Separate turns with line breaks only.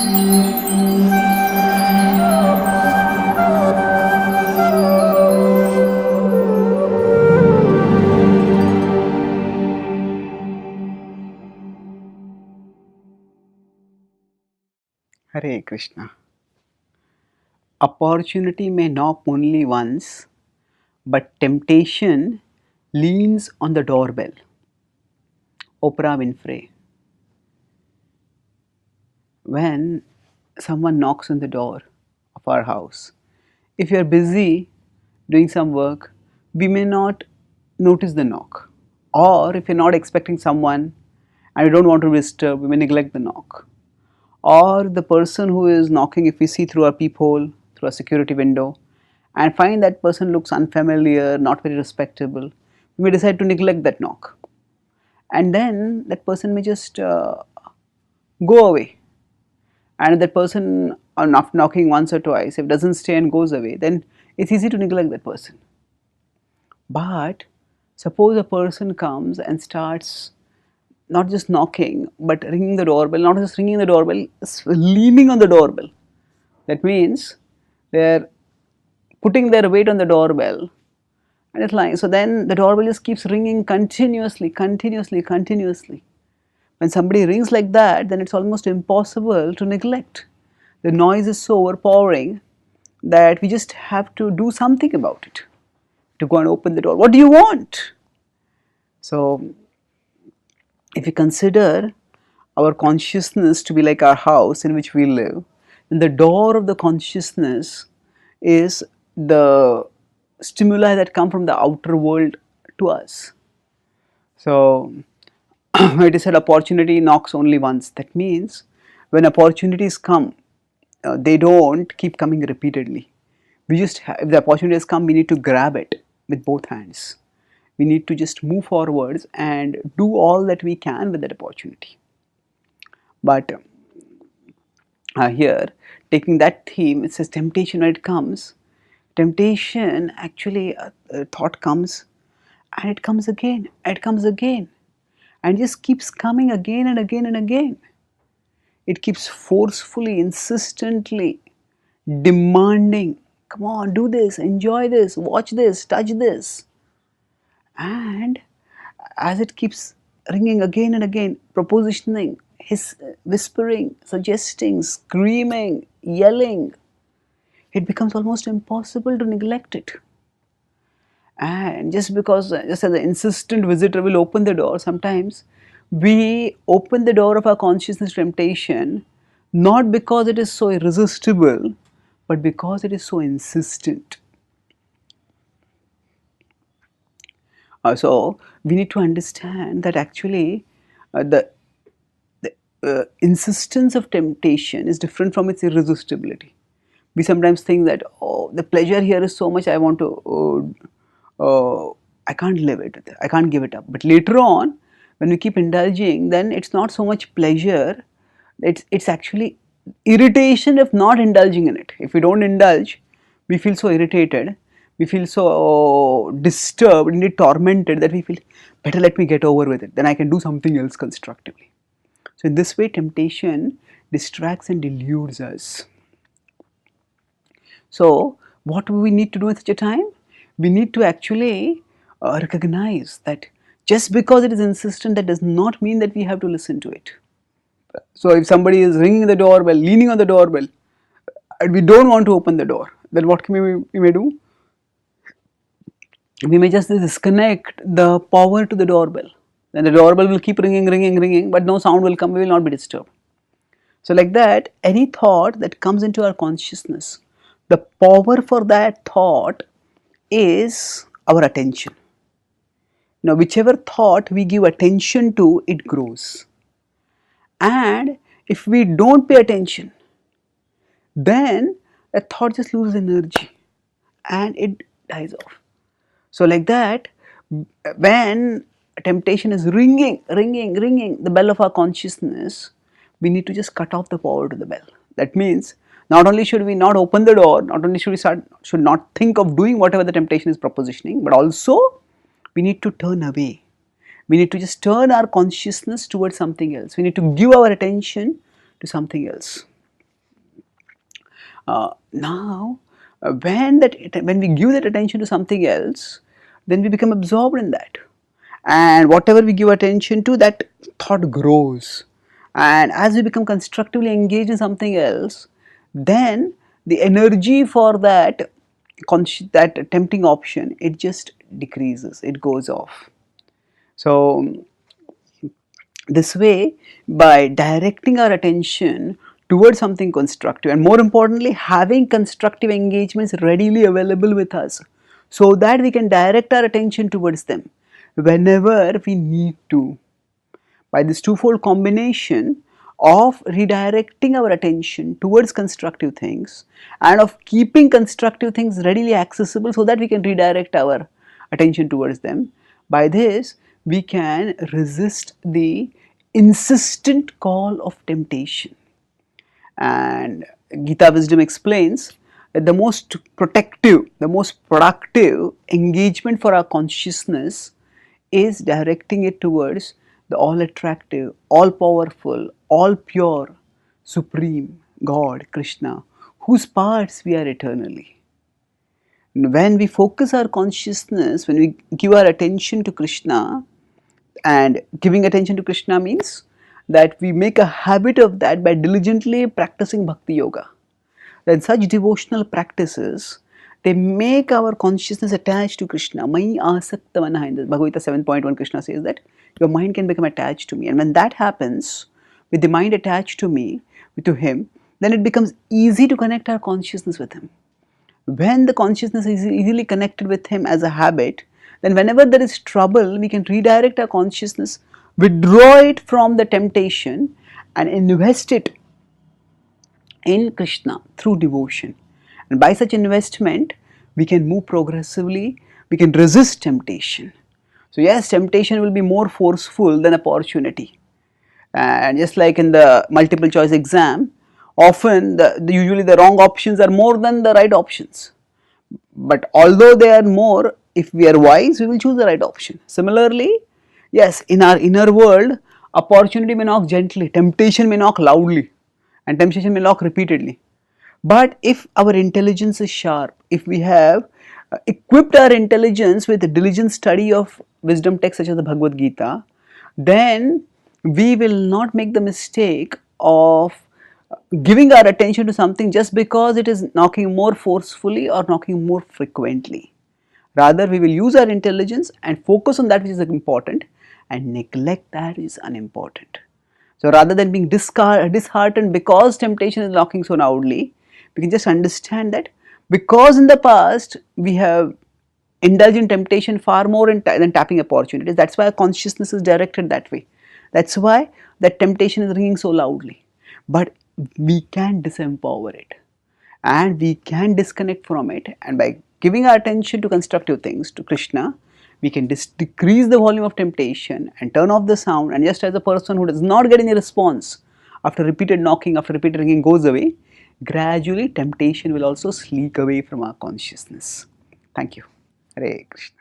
Hare Krishna. Opportunity may knock only once, but temptation leans on the doorbell. Oprah Winfrey. When someone knocks on the door of our house, if you are busy doing some work, we may not notice the knock. Or if you're not expecting someone and you don't want to disturb, we may neglect the knock. Or the person who is knocking, if we see through our peephole, through a security window, and find that person looks unfamiliar, not very respectable, we may decide to neglect that knock. And then that person may just go away. And if that person, after knocking once or twice, if doesn't stay and goes away, then it's easy to neglect that person. But suppose a person comes and starts not just knocking, but ringing the doorbell, not just ringing the doorbell, leaning on the doorbell. That means they're putting their weight on the doorbell and it's lying. So then the doorbell just keeps ringing continuously. When somebody rings like that, then it's almost impossible to neglect. The noise is so overpowering that we just have to do something about it, to go and open the door. What do you want? So if we consider our consciousness to be like our house in which we live, then the door of the consciousness is the stimuli that come from the outer world to us. So it is said opportunity knocks only once. That means when opportunities come, they don't keep coming repeatedly. If the opportunities come, we need to grab it with both hands. We need to just move forwards and do all that we can with that opportunity. But here, taking that theme, it says temptation. When it comes, temptation actually, thought comes and it comes again, and just keeps coming again and again and again. It keeps forcefully, insistently demanding, come on, do this, enjoy this, watch this, touch this. And as it keeps ringing again and again, propositioning, whispering, suggesting, screaming, yelling, it becomes almost impossible to neglect it. And just as an insistent visitor will open the door, sometimes we open the door of our consciousness temptation not because it is so irresistible, but because it is so insistent. So we need to understand that actually the insistence of temptation is different from its irresistibility. We sometimes think that, oh, the pleasure here is so much, I want to, I can't live it, I can't give it up. But later on, when we keep indulging, then it's not so much pleasure, it's actually irritation of not indulging in it. If we don't indulge, we feel so irritated, we feel so disturbed, indeed tormented, that we feel, better let me get over with it, then I can do something else constructively. So in this way, temptation distracts and deludes us. So what do we need to do at such a time? We need to actually recognize that just because it is insistent, that does not mean that we have to listen to it. So if somebody is ringing the doorbell, leaning on the doorbell, and we don't want to open the door, then what we may do? We may just disconnect the power to the doorbell. Then the doorbell will keep ringing, but no sound will come, we will not be disturbed. So like that, any thought that comes into our consciousness, the power for that thought is our attention. Now, whichever thought we give attention to, it grows. And if we don't pay attention, then a thought just loses energy and it dies off. So like that, when temptation is ringing the bell of our consciousness, we need to just cut off the power to the bell. That means not only should we not open the door, not only should not think of doing whatever the temptation is propositioning, but also we need to turn away. We need to just turn our consciousness towards something else. We need to give our attention to something else. Now, when we give that attention to something else, then we become absorbed in that, and whatever we give attention to, that thought grows, and as we become constructively engaged in something else, then the energy for that tempting option, it just decreases, it goes off. So this way, by directing our attention towards something constructive, and more importantly having constructive engagements readily available with us, so that we can direct our attention towards them whenever we need to, by this twofold combination of redirecting our attention towards constructive things and of keeping constructive things readily accessible so that we can redirect our attention towards them, by this we can resist the insistent call of temptation. And Gita wisdom explains that the most protective, the most productive engagement for our consciousness is directing it towards the all attractive, all powerful, all pure, supreme God, Krishna, whose parts we are eternally. And when we focus our consciousness, when we give our attention to Krishna, and giving attention to Krishna means that we make a habit of that by diligently practicing bhakti yoga. Then such devotional practices, they make our consciousness attached to Krishna. Mai asakta manaha. In the Bhagavad Gita 7.1, Krishna says that your mind can become attached to me. And when that happens, with the mind attached to me, to him, then it becomes easy to connect our consciousness with him. When the consciousness is easily connected with him as a habit, then whenever there is trouble, we can redirect our consciousness, withdraw it from the temptation and invest it in Krishna through devotion. And by such investment, we can move progressively, we can resist temptation. So yes, temptation will be more forceful than opportunity. And just like in the multiple choice exam, often usually the wrong options are more than the right options. But although they are more, if we are wise, we will choose the right option. Similarly, yes, in our inner world, opportunity may knock gently, temptation may knock loudly, and temptation may knock repeatedly. But if our intelligence is sharp, if we have equipped our intelligence with a diligent study of wisdom texts such as the Bhagavad Gita, then we will not make the mistake of giving our attention to something just because it is knocking more forcefully or knocking more frequently. Rather, we will use our intelligence and focus on that which is important and neglect that which is unimportant. So rather than being disheartened because temptation is knocking so loudly, we can just understand that because in the past we have indulged in temptation far more than tapping opportunities. That's why our consciousness is directed that way. That's why that temptation is ringing so loudly. But we can disempower it and we can disconnect from it, and by giving our attention to constructive things, to Krishna, we can decrease the volume of temptation and turn off the sound. And just as a person who does not get any response after repeated knocking, after repeated ringing goes away, gradually temptation will also slink away from our consciousness. Thank you. Hare Krishna.